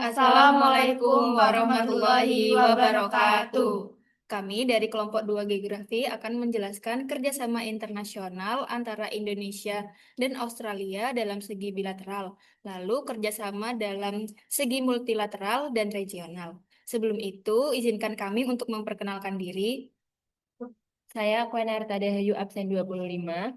Assalamualaikum warahmatullahi wabarakatuh. Kami dari kelompok 2 Geografi akan menjelaskan kerjasama internasional antara Indonesia dan Australia dalam segi bilateral, lalu kerjasama dalam segi multilateral dan regional. Sebelum itu, izinkan kami untuk memperkenalkan diri. Saya Kwenarta Dahayu absen 25.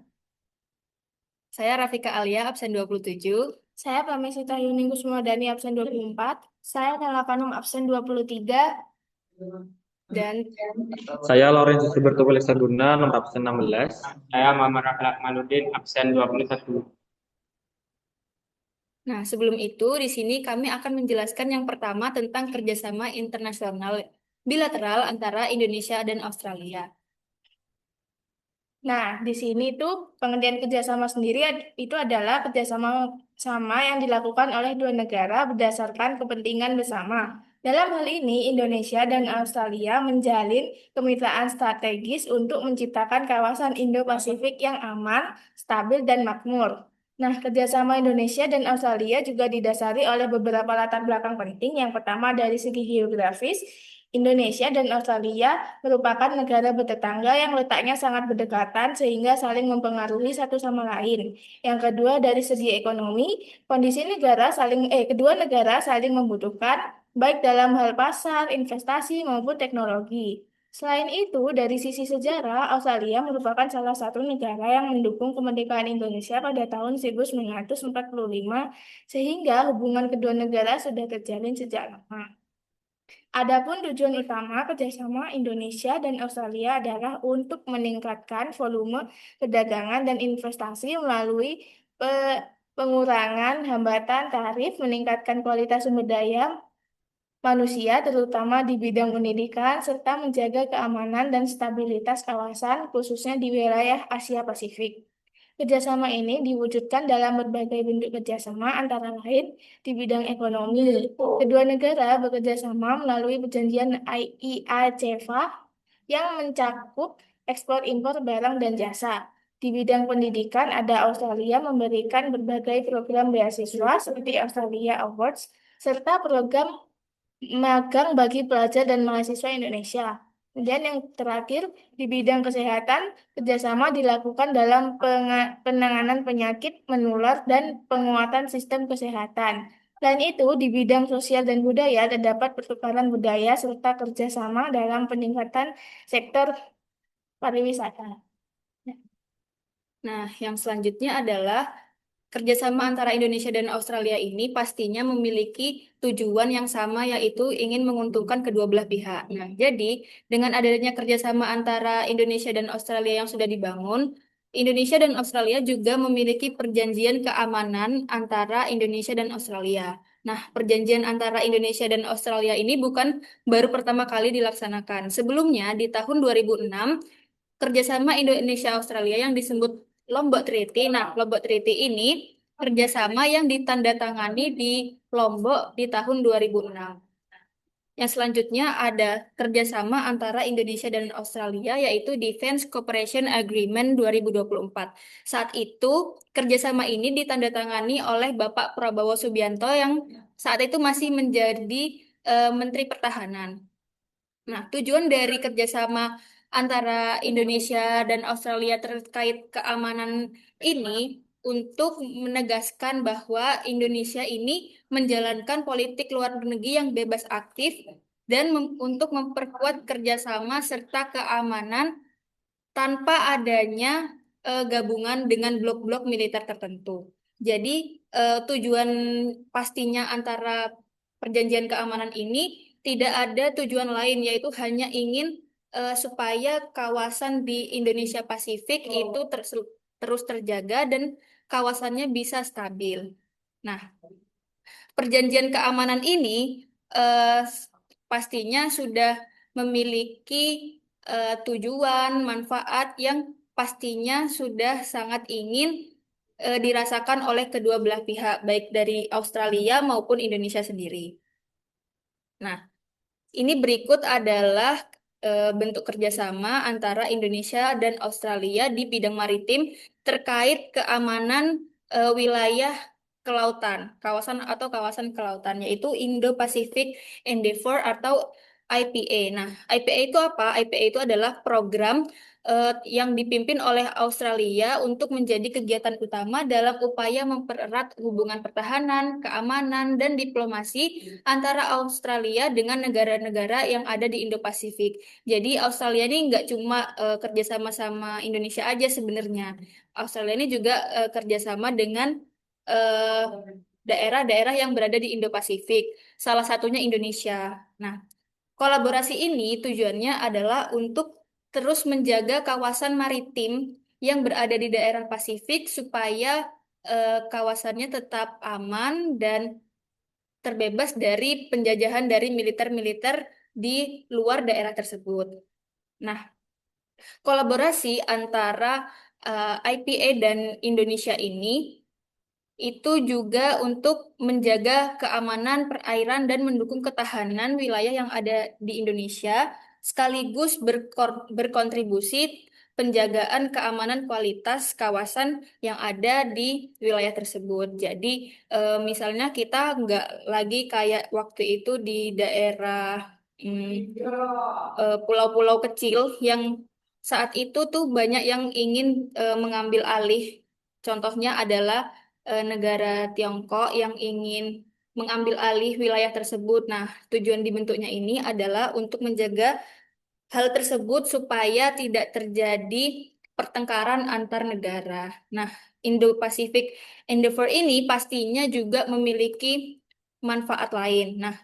Saya Rafika Alia, absen 27. Saya Pramesita Yuning Kussumadani absen 24. Saya Nela Kanum absen 23. Dan Saya Lawrence Suberto Lesaguna, nomor absen 16. Saya Muhammad Rafi Akmaluddin, absen 21. Nah, sebelum itu, di sini kami akan menjelaskan yang pertama tentang kerjasama internasional bilateral antara Indonesia dan Australia. Nah, di sini tuh pengertian kerjasama sendiri itu adalah kerjasama yang dilakukan oleh dua negara berdasarkan kepentingan bersama. Dalam hal ini, Indonesia dan Australia menjalin kemitraan strategis untuk menciptakan kawasan Indo-Pasifik yang aman, stabil, dan makmur. Nah, kerjasama Indonesia dan Australia juga didasari oleh beberapa latar belakang penting. Yang pertama dari segi geografis, Indonesia dan Australia merupakan negara bertetangga yang letaknya sangat berdekatan sehingga saling mempengaruhi satu sama lain. Yang kedua dari segi ekonomi, kedua negara saling membutuhkan baik dalam hal pasar, investasi maupun teknologi. Selain itu, dari sisi sejarah, Australia merupakan salah satu negara yang mendukung kemerdekaan Indonesia pada tahun 1945, sehingga hubungan kedua negara sudah terjalin sejak lama. Adapun tujuan utama kerjasama Indonesia dan Australia adalah untuk meningkatkan volume perdagangan dan investasi melalui pengurangan hambatan tarif, meningkatkan kualitas sumber daya manusia, terutama di bidang pendidikan, serta menjaga keamanan dan stabilitas kawasan, khususnya di wilayah Asia Pasifik. Kerjasama ini diwujudkan dalam berbagai bentuk kerjasama, antara lain di bidang ekonomi. Kedua negara bekerja sama melalui perjanjian IACVA yang mencakup ekspor impor barang dan jasa. Di bidang pendidikan, ada Australia memberikan berbagai program beasiswa seperti Australia Awards, serta program magang bagi pelajar dan mahasiswa Indonesia. Kemudian yang terakhir, di bidang kesehatan, kerjasama dilakukan dalam penanganan penyakit menular dan penguatan sistem kesehatan. Selain itu, di bidang sosial dan budaya terdapat pertukaran budaya serta kerjasama dalam peningkatan sektor pariwisata. Nah, yang selanjutnya adalah kerjasama antara Indonesia dan Australia ini pastinya memiliki tujuan yang sama, yaitu ingin menguntungkan kedua belah pihak. Nah, jadi dengan adanya kerjasama antara Indonesia dan Australia yang sudah dibangun, Indonesia dan Australia juga memiliki perjanjian keamanan antara Indonesia dan Australia. Nah, perjanjian antara Indonesia dan Australia ini bukan baru pertama kali dilaksanakan. Sebelumnya, di tahun 2006, kerjasama Indonesia-Australia yang disebut Lombok Treaty. Nah, Lombok Treaty ini kerjasama yang ditandatangani di Lombok di tahun 2006. Yang selanjutnya ada kerjasama antara Indonesia dan Australia, yaitu Defense Cooperation Agreement 2024. Saat itu, kerjasama ini ditandatangani oleh Bapak Prabowo Subianto yang saat itu masih menjadi Menteri Pertahanan. Nah, tujuan dari kerjasama antara Indonesia dan Australia terkait keamanan ini untuk menegaskan bahwa Indonesia ini menjalankan politik luar negeri yang bebas aktif dan untuk memperkuat kerjasama serta keamanan tanpa adanya gabungan dengan blok-blok militer tertentu. Jadi, tujuan pastinya antara perjanjian keamanan ini tidak ada tujuan lain, yaitu hanya ingin supaya kawasan di Indonesia Pasifik itu terus terjaga dan kawasannya bisa stabil. Nah, perjanjian keamanan ini pastinya sudah memiliki tujuan, manfaat yang pastinya sudah sangat ingin dirasakan oleh kedua belah pihak, baik dari Australia maupun Indonesia sendiri. Nah, ini berikut adalah bentuk kerjasama antara Indonesia dan Australia di bidang maritim terkait keamanan wilayah kelautan, kawasan kelautan, yaitu Indo-Pacific Endeavour atau IPA. Nah, IPA itu apa? IPA itu adalah program yang dipimpin oleh Australia untuk menjadi kegiatan utama dalam upaya mempererat hubungan pertahanan, keamanan, dan diplomasi antara Australia dengan negara-negara yang ada di Indo-Pasifik. Jadi Australia ini nggak cuma kerjasama sama Indonesia aja sebenarnya. Australia ini juga kerjasama dengan eh, daerah-daerah yang berada di Indo-Pasifik, salah satunya Indonesia. Nah, kolaborasi ini tujuannya adalah untuk terus menjaga kawasan maritim yang berada di daerah Pasifik supaya kawasannya tetap aman dan terbebas dari penjajahan dari militer-militer di luar daerah tersebut. Nah, kolaborasi antara IPA dan Indonesia ini itu juga untuk menjaga keamanan perairan dan mendukung ketahanan wilayah yang ada di Indonesia, sekaligus berkontribusi penjagaan keamanan kualitas kawasan yang ada di wilayah tersebut. Jadi, misalnya kita nggak lagi kayak waktu itu di daerah pulau-pulau kecil yang saat itu tuh banyak yang ingin mengambil alih. Contohnya adalah negara Tiongkok yang ingin mengambil alih wilayah tersebut. Nah, tujuan dibentuknya ini adalah untuk menjaga hal tersebut supaya tidak terjadi pertengkaran antar negara. Nah, Indo-Pacific Endeavour ini pastinya juga memiliki manfaat lain. Nah,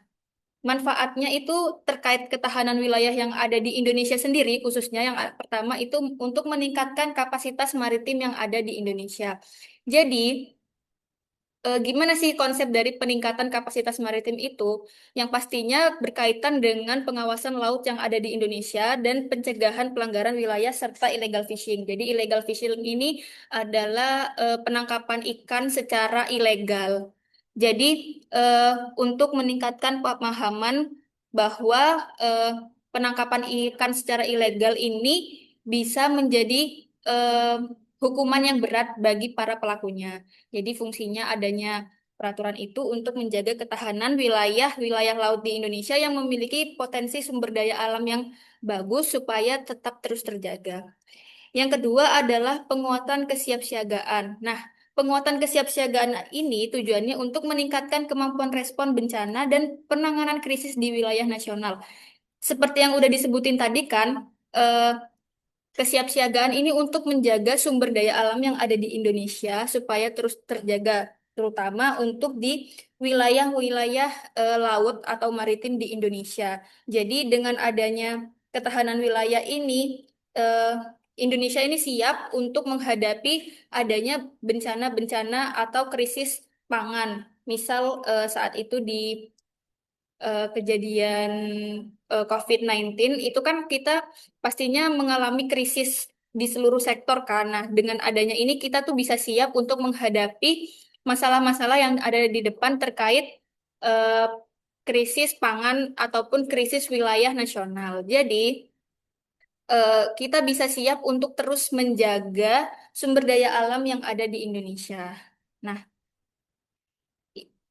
manfaatnya itu terkait ketahanan wilayah yang ada di Indonesia sendiri, khususnya yang pertama itu untuk meningkatkan kapasitas maritim yang ada di Indonesia. Jadi, gimana sih konsep dari peningkatan kapasitas maritim itu? Yang pastinya berkaitan dengan pengawasan laut yang ada di Indonesia dan pencegahan pelanggaran wilayah serta illegal fishing. Jadi illegal fishing ini adalah penangkapan ikan secara ilegal. Jadi eh, untuk meningkatkan pemahaman bahwa penangkapan ikan secara ilegal ini bisa menjadi eh, hukuman yang berat bagi para pelakunya. Jadi fungsinya adanya peraturan itu untuk menjaga ketahanan wilayah-wilayah laut di Indonesia yang memiliki potensi sumber daya alam yang bagus supaya tetap terus terjaga. Yang kedua adalah penguatan kesiapsiagaan. Nah, penguatan kesiapsiagaan ini tujuannya untuk meningkatkan kemampuan respon bencana dan penanganan krisis di wilayah nasional. Seperti yang udah disebutin tadi kan, kesiapsiagaan ini untuk menjaga sumber daya alam yang ada di Indonesia supaya terus terjaga, terutama untuk di wilayah-wilayah laut atau maritim di Indonesia. Jadi dengan adanya ketahanan wilayah ini, Indonesia ini siap untuk menghadapi adanya bencana-bencana atau krisis pangan. Misal saat itu di kejadian COVID-19 itu kan kita pastinya mengalami krisis di seluruh sektor kan. Nah, dengan adanya ini kita tuh bisa siap untuk menghadapi masalah-masalah yang ada di depan terkait eh, krisis pangan ataupun krisis wilayah nasional. Jadi, kita bisa siap untuk terus menjaga sumber daya alam yang ada di Indonesia. Nah,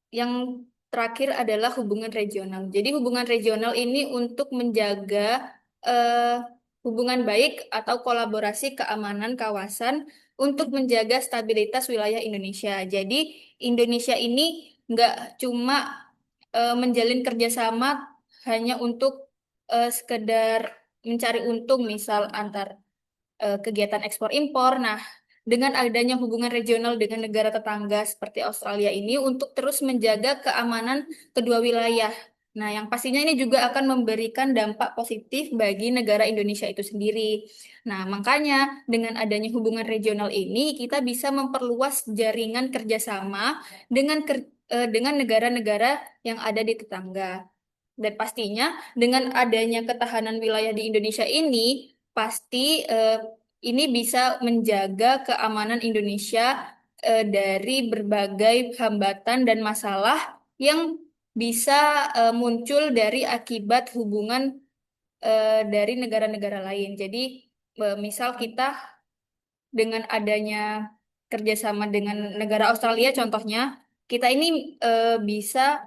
yang terakhir adalah hubungan regional. Jadi hubungan regional ini untuk menjaga eh, hubungan baik atau kolaborasi keamanan kawasan untuk menjaga stabilitas wilayah Indonesia. Jadi Indonesia ini nggak cuma menjalin kerjasama hanya untuk sekedar mencari untung, misal antar kegiatan ekspor impor. Nah, dengan adanya hubungan regional dengan negara tetangga seperti Australia ini untuk terus menjaga keamanan kedua wilayah. Nah, yang pastinya ini juga akan memberikan dampak positif bagi negara Indonesia itu sendiri. Nah, makanya dengan adanya hubungan regional ini kita bisa memperluas jaringan kerjasama dengan negara-negara yang ada di tetangga. Dan pastinya dengan adanya ketahanan wilayah di Indonesia ini, pasti ini bisa menjaga keamanan Indonesia dari berbagai hambatan dan masalah yang bisa muncul dari akibat hubungan dari negara-negara lain. Jadi, misal kita dengan adanya kerjasama dengan negara Australia, contohnya, kita ini bisa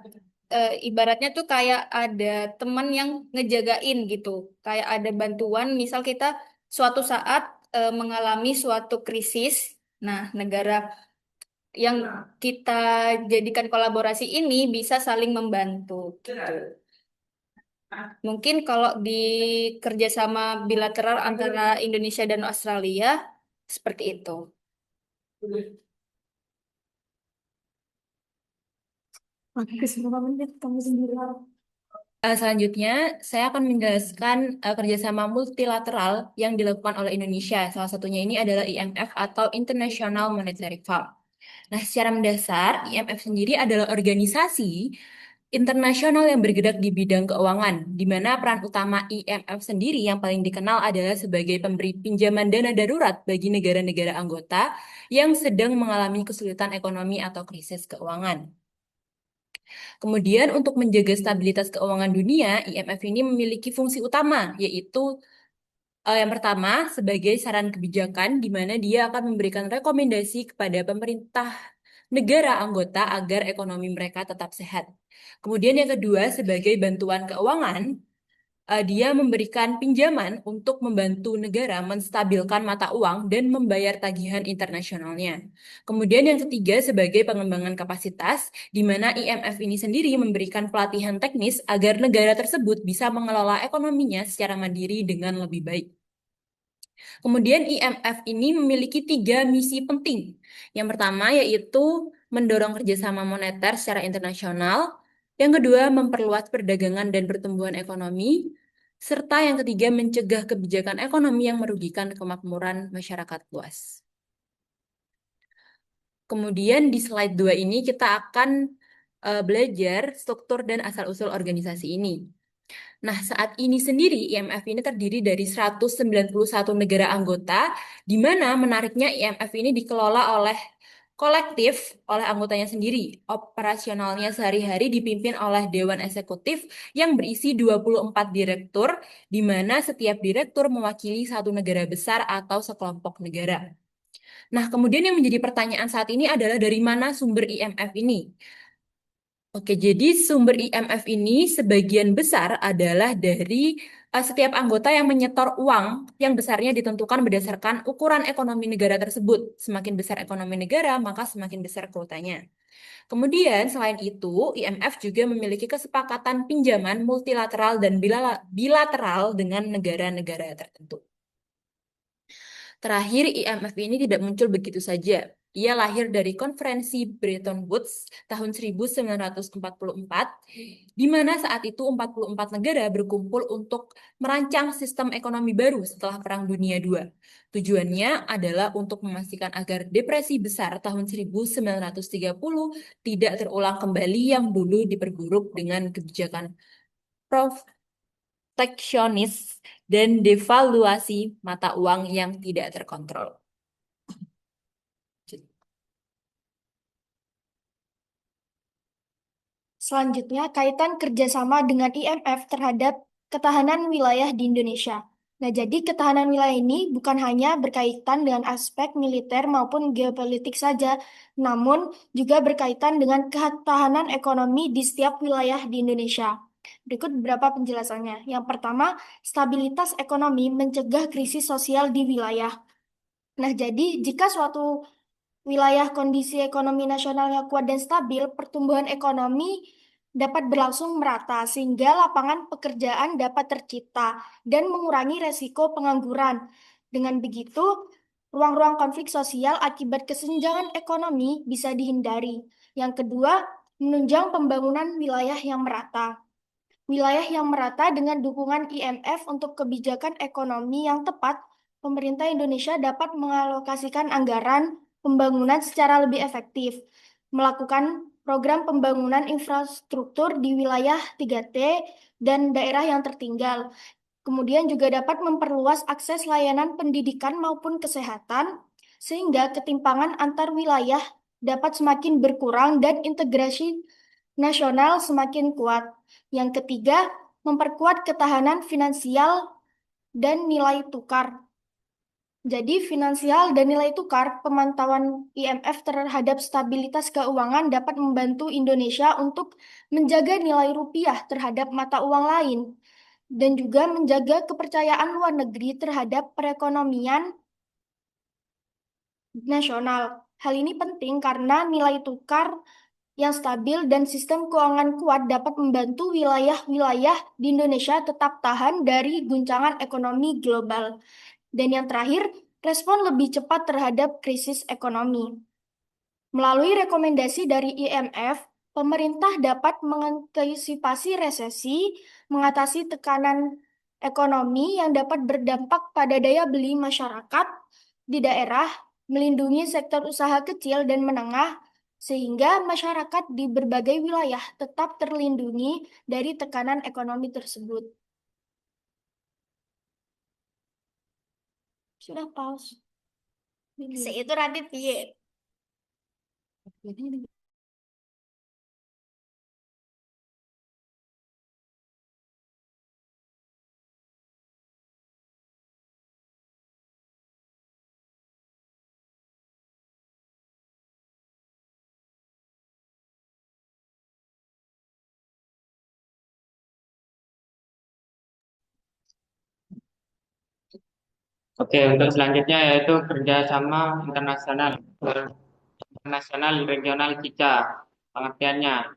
ibaratnya tuh kayak ada teman yang ngejagain gitu. Kayak ada bantuan, misal kita suatu saat mengalami suatu krisis. Nah, negara yang kita jadikan kolaborasi ini bisa saling membantu gitu. Mungkin kalau di kerjasama bilateral antara Indonesia dan Australia seperti itu. Selanjutnya, saya akan menjelaskan kerjasama multilateral yang dilakukan oleh Indonesia. Salah satunya ini adalah IMF atau International Monetary Fund. Nah, secara mendasar, IMF sendiri adalah organisasi internasional yang bergerak di bidang keuangan, di mana peran utama IMF sendiri yang paling dikenal adalah sebagai pemberi pinjaman dana darurat bagi negara-negara anggota yang sedang mengalami kesulitan ekonomi atau krisis keuangan. Kemudian untuk menjaga stabilitas keuangan dunia, IMF ini memiliki fungsi utama, yaitu yang pertama sebagai saran kebijakan, di mana dia akan memberikan rekomendasi kepada pemerintah negara anggota agar ekonomi mereka tetap sehat. Kemudian yang kedua sebagai bantuan keuangan, dia memberikan pinjaman untuk membantu negara menstabilkan mata uang dan membayar tagihan internasionalnya. Kemudian yang ketiga sebagai pengembangan kapasitas, di mana IMF ini sendiri memberikan pelatihan teknis agar negara tersebut bisa mengelola ekonominya secara mandiri dengan lebih baik. Kemudian IMF ini memiliki 3 misi penting. Yang pertama yaitu mendorong kerjasama moneter secara internasional. Yang kedua, memperluas perdagangan dan pertumbuhan ekonomi. Serta yang ketiga, mencegah kebijakan ekonomi yang merugikan kemakmuran masyarakat luas. Kemudian di slide 2 ini kita akan belajar struktur dan asal-usul organisasi ini. Nah, saat ini sendiri IMF ini terdiri dari 191 negara anggota, di mana menariknya IMF ini dikelola oleh kolektif oleh anggotanya sendiri. Operasionalnya sehari-hari dipimpin oleh Dewan Eksekutif yang berisi 24 direktur, di mana setiap direktur mewakili satu negara besar atau sekelompok negara. Nah, kemudian yang menjadi pertanyaan saat ini adalah dari mana sumber IMF ini? Oke, jadi sumber IMF ini sebagian besar adalah dari setiap anggota yang menyetor uang yang besarnya ditentukan berdasarkan ukuran ekonomi negara tersebut. Semakin besar ekonomi negara, maka semakin besar kuotanya. Kemudian, selain itu, IMF juga memiliki kesepakatan pinjaman multilateral dan bilateral dengan negara-negara tertentu. Terakhir, IMF ini tidak muncul begitu saja. Ia lahir dari konferensi Bretton Woods tahun 1944, di mana saat itu 44 negara berkumpul untuk merancang sistem ekonomi baru setelah Perang Dunia II. Tujuannya adalah untuk memastikan agar depresi besar tahun 1930 tidak terulang kembali yang dulu diperburuk dengan kebijakan proteksionis dan devaluasi mata uang yang tidak terkontrol. Selanjutnya, kaitan kerjasama dengan IMF terhadap ketahanan wilayah di Indonesia. Nah, jadi ketahanan wilayah ini bukan hanya berkaitan dengan aspek militer maupun geopolitik saja, namun juga berkaitan dengan ketahanan ekonomi di setiap wilayah di Indonesia. Berikut beberapa penjelasannya. Yang pertama, stabilitas ekonomi mencegah krisis sosial di wilayah. Nah, jadi jika suatu wilayah kondisi ekonomi nasionalnya kuat dan stabil, pertumbuhan ekonomi dapat berlangsung merata sehingga lapangan pekerjaan dapat tercipta dan mengurangi resiko pengangguran. Dengan begitu, ruang-ruang konflik sosial akibat kesenjangan ekonomi bisa dihindari. Yang kedua, menunjang pembangunan wilayah yang merata. Wilayah yang merata dengan dukungan IMF untuk kebijakan ekonomi yang tepat, pemerintah Indonesia dapat mengalokasikan anggaran pembangunan secara lebih efektif, melakukan program pembangunan infrastruktur di wilayah 3T dan daerah yang tertinggal. Kemudian juga dapat memperluas akses layanan pendidikan maupun kesehatan, sehingga ketimpangan antar wilayah dapat semakin berkurang dan integrasi nasional semakin kuat. Yang ketiga, memperkuat ketahanan finansial dan nilai tukar. Jadi, finansial dan nilai tukar, pemantauan IMF terhadap stabilitas keuangan dapat membantu Indonesia untuk menjaga nilai rupiah terhadap mata uang lain dan juga menjaga kepercayaan luar negeri terhadap perekonomian nasional. Hal ini penting karena nilai tukar yang stabil dan sistem keuangan kuat dapat membantu wilayah-wilayah di Indonesia tetap tahan dari guncangan ekonomi global. Dan yang terakhir, respon lebih cepat terhadap krisis ekonomi. Melalui rekomendasi dari IMF, pemerintah dapat mengantisipasi resesi, mengatasi tekanan ekonomi yang dapat berdampak pada daya beli masyarakat di daerah, melindungi sektor usaha kecil dan menengah, sehingga masyarakat di berbagai wilayah tetap terlindungi dari tekanan ekonomi tersebut. Sudah pause. Itu Radit, piye? Oke, untuk selanjutnya yaitu kerjasama internasional regional CICA. Pengertiannya,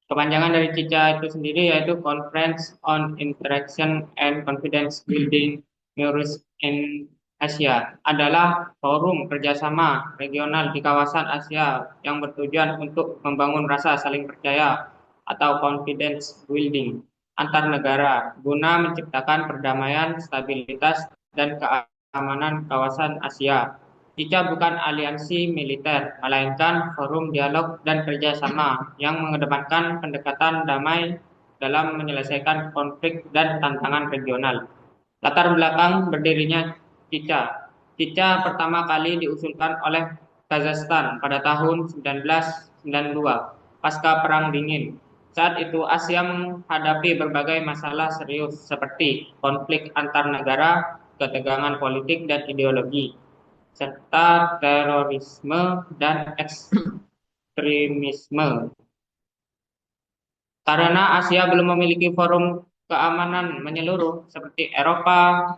kepanjangan dari CICA itu sendiri yaitu Conference on Interaction and Confidence Building Neuroscience in Asia, adalah forum kerjasama regional di kawasan Asia yang bertujuan untuk membangun rasa saling percaya atau confidence building antar negara guna menciptakan perdamaian, stabilitas, dan keamanan kawasan Asia. CICA bukan aliansi militer, melainkan forum dialog dan kerjasama yang mengedepankan pendekatan damai dalam menyelesaikan konflik dan tantangan regional. Latar belakang berdirinya CICA. CICA pertama kali diusulkan oleh Kazakhstan pada tahun 1992, pasca Perang Dingin. Saat itu Asia menghadapi berbagai masalah serius seperti konflik antar negara, ketegangan politik dan ideologi, serta terorisme dan ekstremisme. Karena Asia belum memiliki forum keamanan menyeluruh seperti Eropa,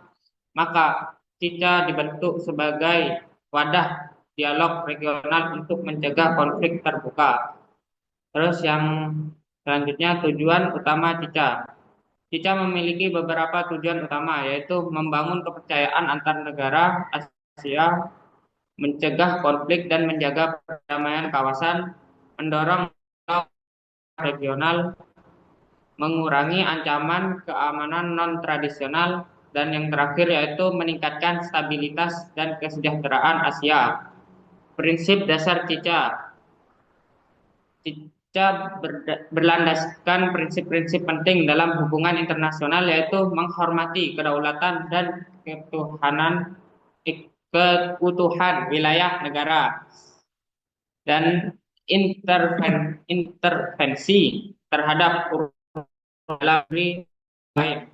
maka CICA dibentuk sebagai wadah dialog regional untuk mencegah konflik terbuka. Terus yang selanjutnya, tujuan utama CICA. CICA memiliki beberapa tujuan utama, yaitu membangun kepercayaan antar negara Asia, mencegah konflik dan menjaga perdamaian kawasan, mendorong regional, mengurangi ancaman keamanan non-tradisional, dan yang terakhir yaitu meningkatkan stabilitas dan kesejahteraan Asia. Prinsip dasar CICA. CICA berlandaskan prinsip-prinsip penting dalam hubungan internasional, yaitu menghormati kedaulatan dan keutuhan wilayah negara, dan intervensi terhadap dalam negeri lain,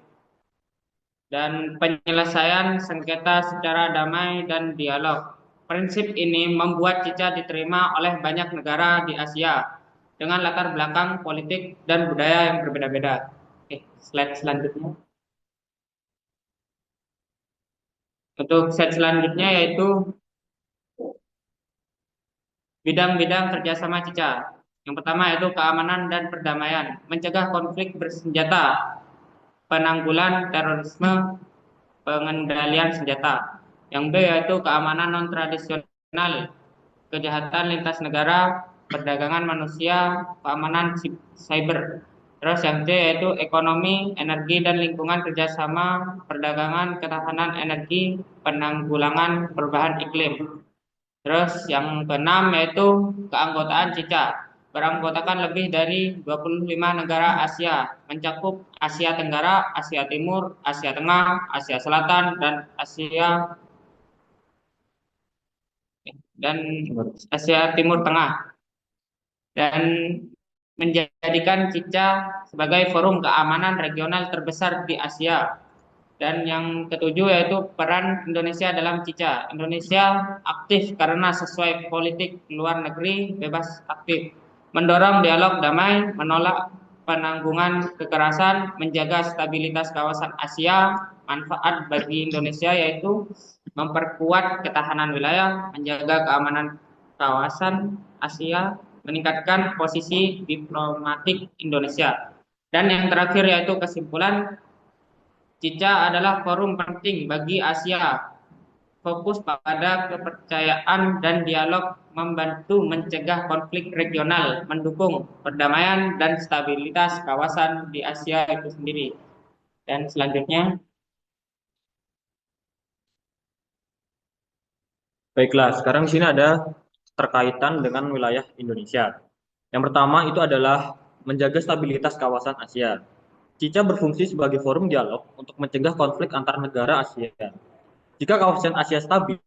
dan penyelesaian sengketa secara damai dan dialog. Prinsip ini membuat CICA diterima oleh banyak negara di Asia dengan latar belakang politik dan budaya yang berbeda-beda. Slide selanjutnya. Untuk slide selanjutnya yaitu bidang-bidang kerjasama CICA. Yang pertama yaitu keamanan dan perdamaian, mencegah konflik bersenjata, penanggulan terorisme, pengendalian senjata. Yang B yaitu keamanan non-tradisional, kejahatan lintas negara, perdagangan manusia, keamanan cyber. Terus yang C yaitu ekonomi, energi dan lingkungan kerjasama, perdagangan, ketahanan energi, penanggulangan perubahan iklim. Terus yang keenam yaitu keanggotaan CICA. Beranggotakan lebih dari 25 negara Asia, mencakup Asia Tenggara, Asia Timur, Asia Tengah, Asia Selatan, dan Asia Timur Tengah, dan menjadikan CICA sebagai forum keamanan regional terbesar di Asia. Dan yang ketujuh yaitu peran Indonesia dalam CICA. Indonesia aktif karena sesuai politik luar negeri bebas aktif, mendorong dialog damai, menolak penanggungan kekerasan, menjaga stabilitas kawasan Asia. Manfaat bagi Indonesia yaitu memperkuat ketahanan wilayah, menjaga keamanan kawasan Asia, meningkatkan posisi diplomatik Indonesia. Dan yang terakhir yaitu kesimpulan, CICA adalah forum penting bagi Asia, fokus pada kepercayaan dan dialog, membantu mencegah konflik regional, mendukung perdamaian dan stabilitas kawasan di Asia itu sendiri. Dan selanjutnya, Baiklah, sekarang di sini ada terkaitan dengan wilayah Indonesia. Yang pertama itu adalah menjaga stabilitas kawasan Asia. CICA berfungsi sebagai forum dialog untuk mencegah konflik antar negara Asia. Jika kawasan Asia stabil,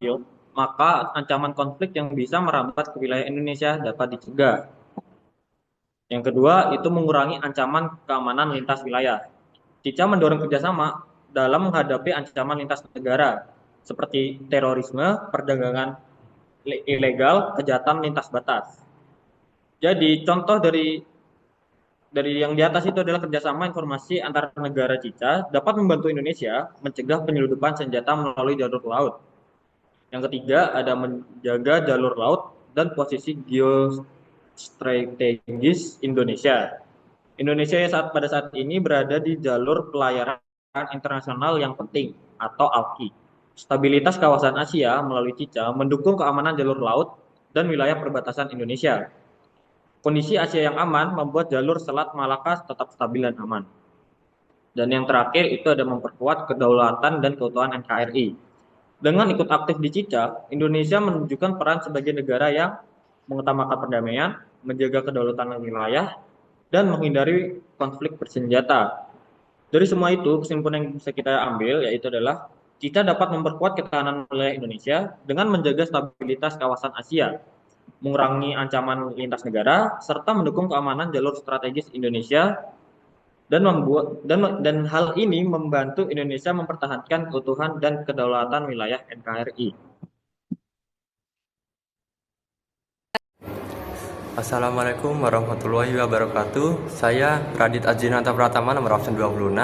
maka ancaman konflik yang bisa merambat ke wilayah Indonesia dapat dicegah. Yang kedua, itu mengurangi ancaman keamanan lintas wilayah. CICA mendorong kerjasama dalam menghadapi ancaman lintas negara, seperti terorisme, perdagangan ilegal, kejahatan lintas batas. Jadi, contoh dari yang di atas itu adalah kerjasama informasi antar negara CICA dapat membantu Indonesia mencegah penyeludupan senjata melalui jalur laut. Yang ketiga, ada menjaga jalur laut dan posisi geostrategis Indonesia. Indonesia pada saat ini berada di jalur pelayaran internasional yang penting atau ALKI. Stabilitas kawasan Asia melalui CICA mendukung keamanan jalur laut dan wilayah perbatasan Indonesia. Kondisi Asia yang aman membuat jalur Selat Malaka tetap stabil dan aman. Dan yang terakhir itu ada memperkuat kedaulatan dan keutuhan NKRI. Dengan ikut aktif di CICA, Indonesia menunjukkan peran sebagai negara yang mengutamakan perdamaian, menjaga kedaulatan wilayah, dan menghindari konflik bersenjata. Dari semua itu, kesimpulan yang bisa kita ambil yaitu adalah CICA dapat memperkuat ketahanan wilayah Indonesia dengan menjaga stabilitas kawasan Asia, mengurangi ancaman lintas negara, serta mendukung keamanan jalur strategis Indonesia dan hal ini membantu Indonesia mempertahankan keutuhan dan kedaulatan wilayah NKRI. Assalamualaikum warahmatullahi wabarakatuh. Saya Radit Ajinanta Pratama, nomor absen 26.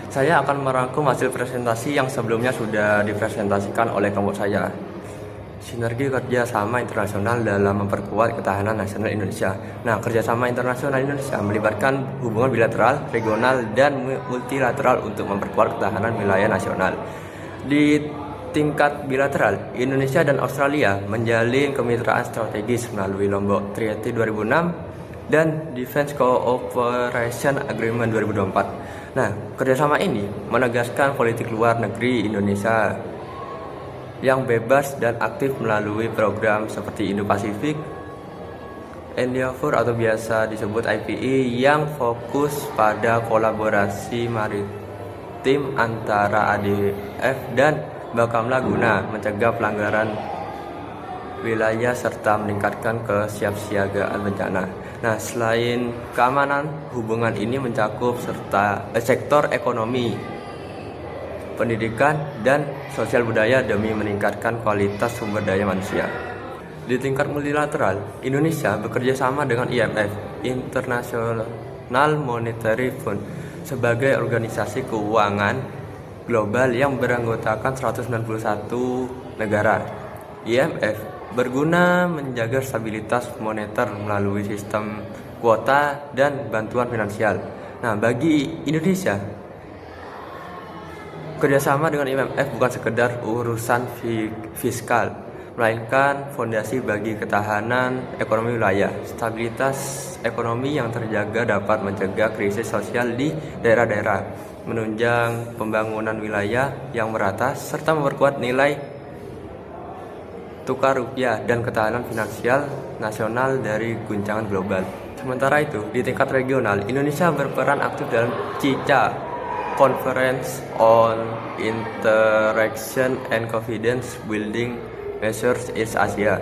Saya akan merangkum hasil presentasi yang sebelumnya sudah dipresentasikan oleh kelompok saya. Sinergi kerjasama internasional dalam memperkuat ketahanan nasional Indonesia. Nah, kerjasama internasional Indonesia melibatkan hubungan bilateral, regional, dan multilateral untuk memperkuat ketahanan wilayah nasional. Di tingkat bilateral, Indonesia dan Australia menjalin kemitraan strategis melalui Lombok Treaty 2006 dan Defense Cooperation Agreement 2024. Nah, kerjasama ini menegaskan politik luar negeri Indonesia yang bebas dan aktif melalui program seperti Indo-Pasifik, Endeavour atau biasa disebut IPE, yang fokus pada kolaborasi maritim antara ADF dan Bakamla guna mencegah pelanggaran wilayah serta meningkatkan kesiapsiagaan bencana. Nah, selain keamanan, hubungan ini mencakup sektor ekonomi, pendidikan, dan sosial budaya demi meningkatkan kualitas sumber daya manusia. Di tingkat multilateral, Indonesia bekerja sama dengan IMF, International Monetary Fund, sebagai organisasi keuangan global yang beranggotakan 191 negara. IMF berguna menjaga stabilitas moneter melalui sistem kuota dan bantuan finansial. Nah, bagi Indonesia, kerjasama dengan IMF bukan sekedar urusan fiskal, melainkan fondasi bagi ketahanan ekonomi wilayah. Stabilitas ekonomi yang terjaga dapat mencegah krisis sosial di daerah-daerah, menunjang pembangunan wilayah yang merata, serta memperkuat nilai tukar rupiah dan ketahanan finansial nasional dari guncangan global. Sementara itu, di tingkat regional, Indonesia berperan aktif dalam CICA, Conference on Interaction and Confidence Building Measures East Asia.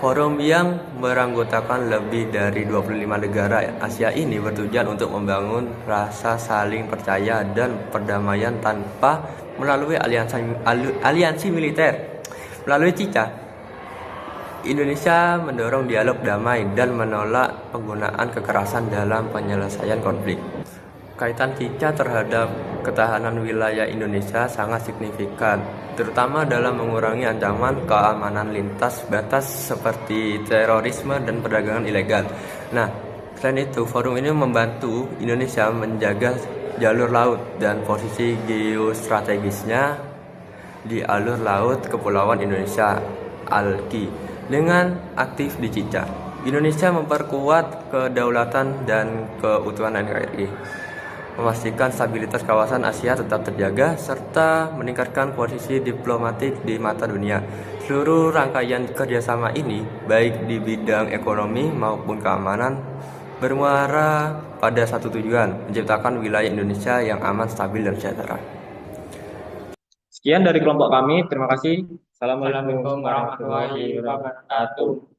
Forum yang beranggotakan lebih dari 25 negara Asia ini bertujuan untuk membangun rasa saling percaya dan perdamaian tanpa melalui aliansi militer. Melalui CICA, Indonesia mendorong dialog damai dan menolak penggunaan kekerasan dalam penyelesaian konflik. Kaitan CICA terhadap ketahanan wilayah Indonesia sangat signifikan, terutama dalam mengurangi ancaman keamanan lintas batas seperti terorisme dan perdagangan ilegal. Nah, selain itu, forum ini membantu Indonesia menjaga jalur laut dan posisi geostrategisnya di alur laut Kepulauan Indonesia (ALKI) dengan aktif di CICA. Indonesia memperkuat kedaulatan dan keutuhan NKRI, memastikan stabilitas kawasan Asia tetap terjaga, serta meningkatkan posisi diplomatik di mata dunia. Seluruh rangkaian kerjasama ini, baik di bidang ekonomi maupun keamanan, bermuara pada satu tujuan, menciptakan wilayah Indonesia yang aman, stabil, dan sejahtera. Sekian dari kelompok kami. Terima kasih. Assalamualaikum Assalamualaikum warahmatullahi warahmatullahi wabarakatuh. wabarakatuh.